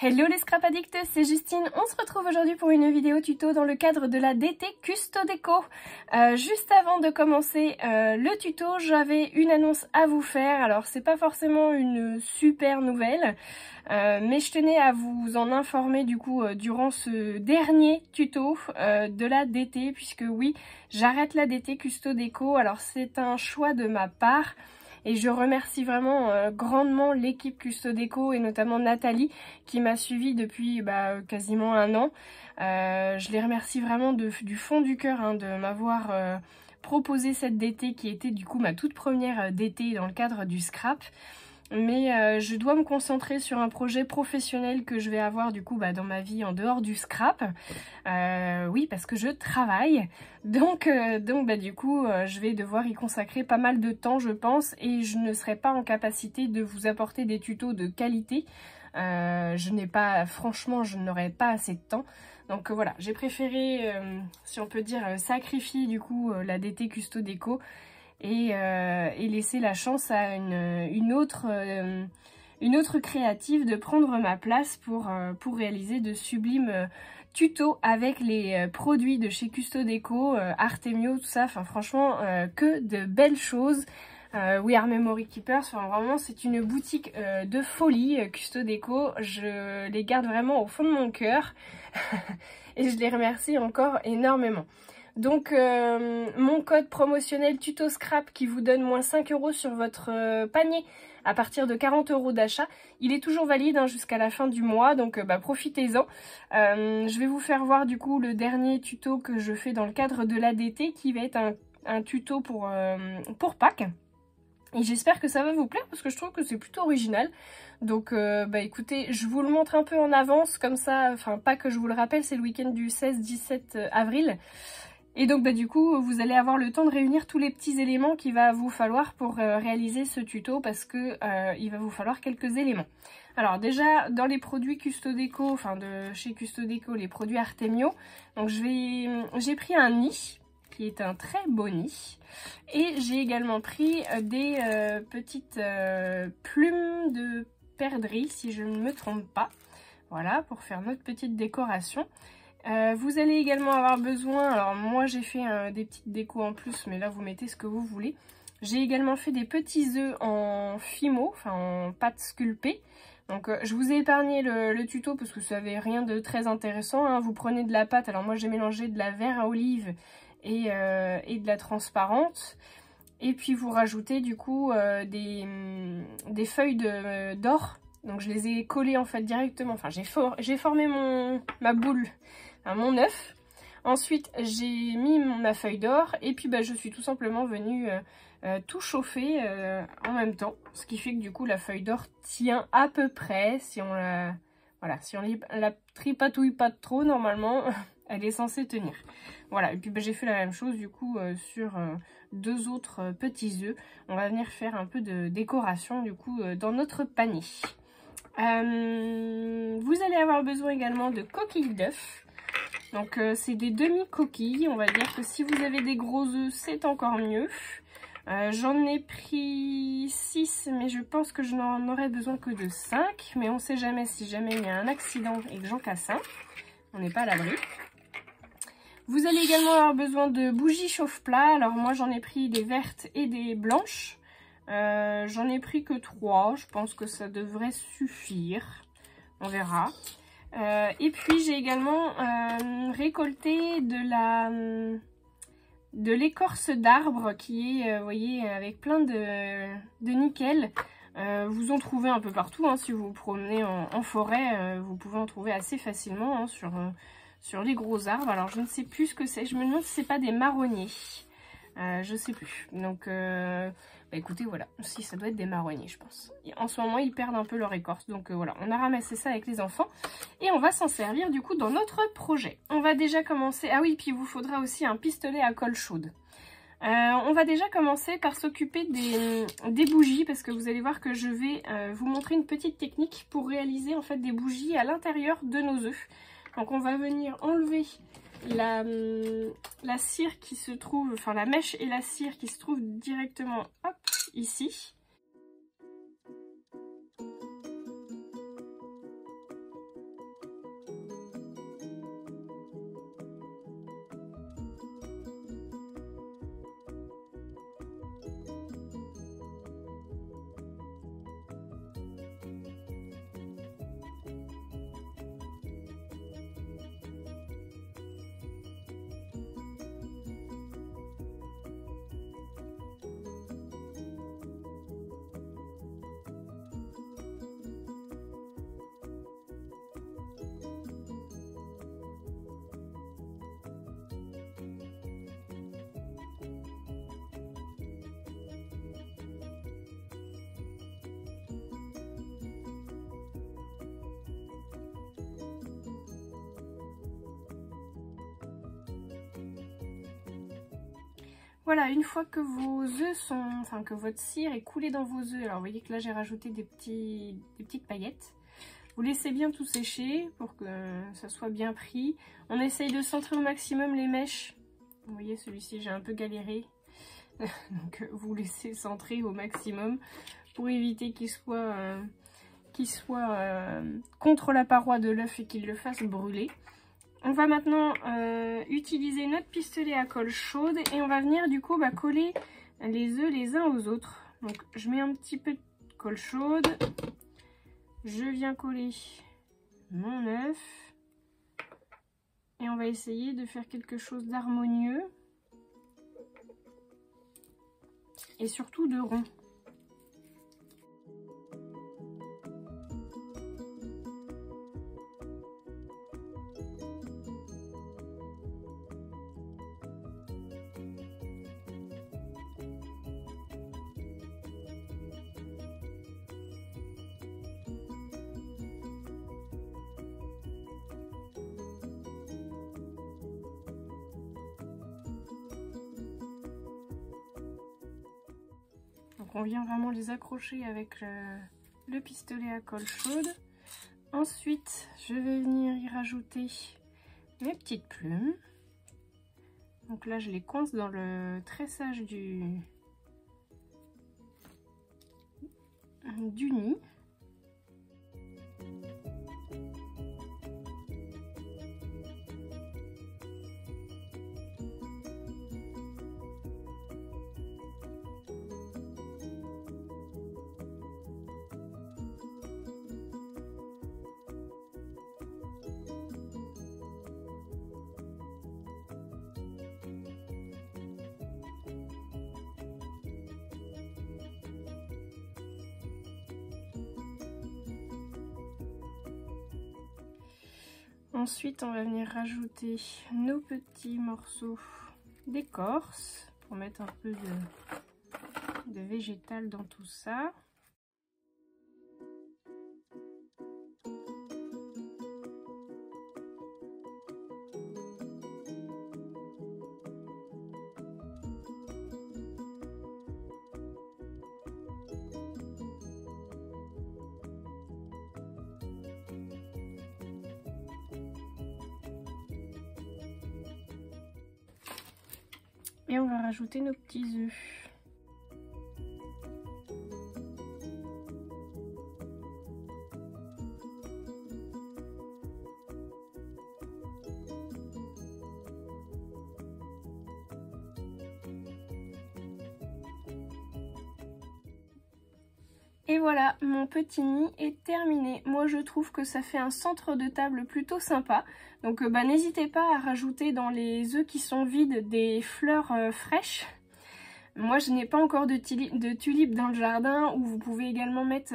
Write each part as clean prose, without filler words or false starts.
Hello les scrap addicts, c'est Justine. On se retrouve aujourd'hui pour une vidéo tuto dans le cadre de la DT Custo Déco. Juste avant de commencer le tuto, j'avais une annonce à vous faire. Alors c'est pas forcément une super nouvelle, mais je tenais à vous en informer du coup durant ce dernier tuto de la DT, puisque oui, j'arrête la DT Custo Déco. Alors c'est un choix de ma part. Et je remercie vraiment grandement l'équipe Custo Déco et notamment Nathalie qui m'a suivie depuis quasiment un an. Je les remercie vraiment du fond du cœur de m'avoir proposé cette DT qui était du coup ma toute première DT dans le cadre du scrap. Mais je dois me concentrer sur un projet professionnel que je vais avoir du coup dans ma vie en dehors du scrap. Oui, parce que je travaille. Donc du coup, je vais devoir y consacrer pas mal de temps, je pense. Et je ne serai pas en capacité de vous apporter des tutos de qualité. Franchement, je n'aurai pas assez de temps. Donc voilà, j'ai préféré, si on peut dire, sacrifier du coup la DT Custo Déco. Et laisser la chance à une autre créative de prendre ma place pour réaliser de sublimes tutos avec les produits de chez Custo Déco, Artemio, tout ça. Enfin franchement, que de belles choses. We Are Memory Keepers, enfin, vraiment c'est une boutique de folie, Custo Déco. Je les garde vraiment au fond de mon cœur et je les remercie encore énormément. Donc mon code promotionnel tuto scrap qui vous donne moins 5 € sur votre panier à partir de 40 € d'achat, il est toujours valide jusqu'à la fin du mois, donc profitez-en. Je vais vous faire voir du coup le dernier tuto que je fais dans le cadre de l'ADT qui va être un tuto pour Pâques. Et j'espère que ça va vous plaire parce que je trouve que c'est plutôt original. Donc écoutez, je vous le montre un peu en avance comme ça, enfin pas que je vous le rappelle, c'est le week-end du 16-17 avril. Et donc du coup vous allez avoir le temps de réunir tous les petits éléments qu'il va vous falloir pour réaliser ce tuto parce que il va vous falloir quelques éléments. Alors déjà dans les produits Custo Déco, enfin de chez Custo Déco, les produits Artemio, donc j'ai pris un nid qui est un très beau nid et j'ai également pris des petites plumes de perdrix si je ne me trompe pas, voilà pour faire notre petite décoration. Vous allez également avoir besoin, alors moi j'ai fait des petites décos en plus, mais là vous mettez ce que vous voulez. J'ai également fait des petits œufs en fimo, enfin en pâte sculptée. Donc je vous ai épargné le tuto parce que ça n'avait rien de très intéressant. Vous prenez de la pâte, alors moi j'ai mélangé de la vert à olive et de la transparente. Et puis vous rajoutez du coup des feuilles d'or. Donc je les ai collées en fait directement, enfin j'ai formé ma boule, mon œuf. Ensuite j'ai mis ma feuille d'or et puis je suis tout simplement venue tout chauffer en même temps. Ce qui fait que du coup la feuille d'or tient à peu près, si on la tripatouille pas trop normalement, elle est censée tenir. Voilà, et puis j'ai fait la même chose du coup sur deux autres petits œufs. On va venir faire un peu de décoration du coup dans notre panier. Vous allez avoir besoin également de coquilles d'œufs. Donc c'est des demi-coquilles. On va dire que si vous avez des gros œufs, c'est encore mieux. J'en ai pris 6, mais je pense que je n'en aurais besoin que de 5. Mais on ne sait jamais, si jamais il y a un accident et que j'en casse un. On n'est pas à l'abri. Vous allez également avoir besoin de bougies chauffe-plat. Alors moi j'en ai pris des vertes et des blanches. J'en ai pris que 3, je pense que ça devrait suffire, on verra. Et puis j'ai également récolté de l'écorce d'arbre qui est, vous voyez, avec plein de nickel. Vous en trouvez un peu partout, si vous vous promenez en forêt, vous pouvez en trouver assez facilement sur les gros arbres. Alors je ne sais plus ce que c'est, je me demande si c'est pas des marronniers. Je sais plus. Donc écoutez, voilà, si ça doit être des marronniers, je pense. Et en ce moment, ils perdent un peu leur écorce. Donc voilà, on a ramassé ça avec les enfants. Et on va s'en servir du coup dans notre projet. On va déjà commencer... Ah oui, puis il vous faudra aussi un pistolet à colle chaude. On va déjà commencer par s'occuper des bougies. Parce que vous allez voir que je vais vous montrer une petite technique pour réaliser en fait des bougies à l'intérieur de nos œufs. Donc on va venir enlever la cire qui se trouve, enfin la mèche et la cire qui se trouvent directement, hop, ici. Voilà, une fois que vos œufs sont, enfin que votre cire est coulée dans vos œufs, alors vous voyez que là j'ai rajouté des petites paillettes. Vous laissez bien tout sécher pour que ça soit bien pris. On essaye de centrer au maximum les mèches. Vous voyez, celui-ci j'ai un peu galéré. Donc vous laissez centrer au maximum pour éviter qu'il soit contre la paroi de l'œuf et qu'il le fasse brûler. On va maintenant utiliser notre pistolet à colle chaude et on va venir du coup coller les œufs les uns aux autres. Donc je mets un petit peu de colle chaude, je viens coller mon œuf et on va essayer de faire quelque chose d'harmonieux et surtout de rond. Donc on vient vraiment les accrocher avec le pistolet à colle chaude. Ensuite, je vais venir y rajouter mes petites plumes. Donc là, je les coince dans le tressage du nid. Ensuite, on va venir rajouter nos petits morceaux d'écorce pour mettre un peu de végétal dans tout ça. Et on va rajouter nos petits œufs. Et voilà, mon petit nid est terminé. Moi je trouve que ça fait un centre de table plutôt sympa. Donc n'hésitez pas à rajouter dans les œufs qui sont vides des fleurs fraîches. Moi je n'ai pas encore de tulipes dans le jardin, où vous pouvez également mettre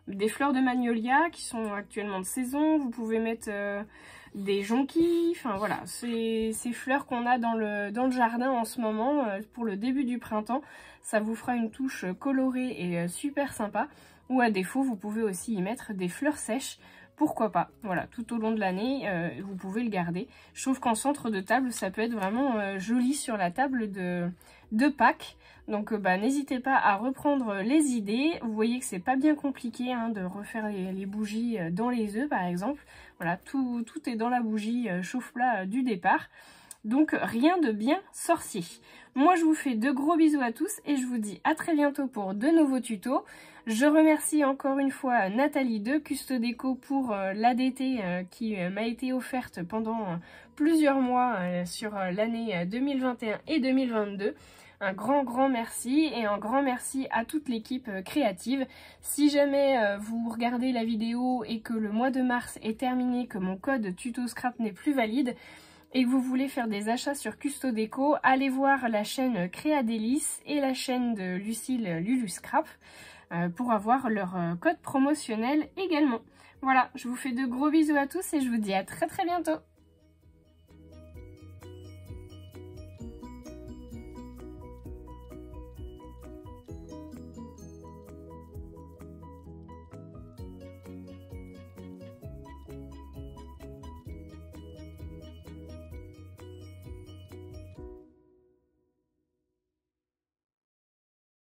des fleurs de magnolia qui sont actuellement de saison. Vous pouvez mettre des jonquilles, enfin voilà, ces fleurs qu'on a dans le jardin en ce moment pour le début du printemps. Ça vous fera une touche colorée et super sympa. Ou à défaut, vous pouvez aussi y mettre des fleurs sèches. Pourquoi pas? Voilà, tout au long de l'année, vous pouvez le garder. Je trouve qu'en centre de table, ça peut être vraiment joli sur la table de Pâques. Donc n'hésitez pas à reprendre les idées. Vous voyez que c'est pas bien compliqué hein, de refaire les bougies dans les œufs par exemple. Voilà, tout est dans la bougie chauffe-plat du départ. Donc rien de bien sorcier. Moi je vous fais de gros bisous à tous et je vous dis à très bientôt pour de nouveaux tutos. Je remercie encore une fois Nathalie de Custo-Déco pour l'ADT qui m'a été offerte pendant plusieurs mois sur l'année 2021 et 2022. Un grand merci et un grand merci à toute l'équipe créative. Si jamais vous regardez la vidéo et que le mois de mars est terminé, que mon code TutoScrap n'est plus valide, et que vous voulez faire des achats sur Custo-Déco, allez voir la chaîne Créadélice et la chaîne de Lucille Luluscrap pour avoir leur code promotionnel également. Voilà, je vous fais de gros bisous à tous et je vous dis à très bientôt.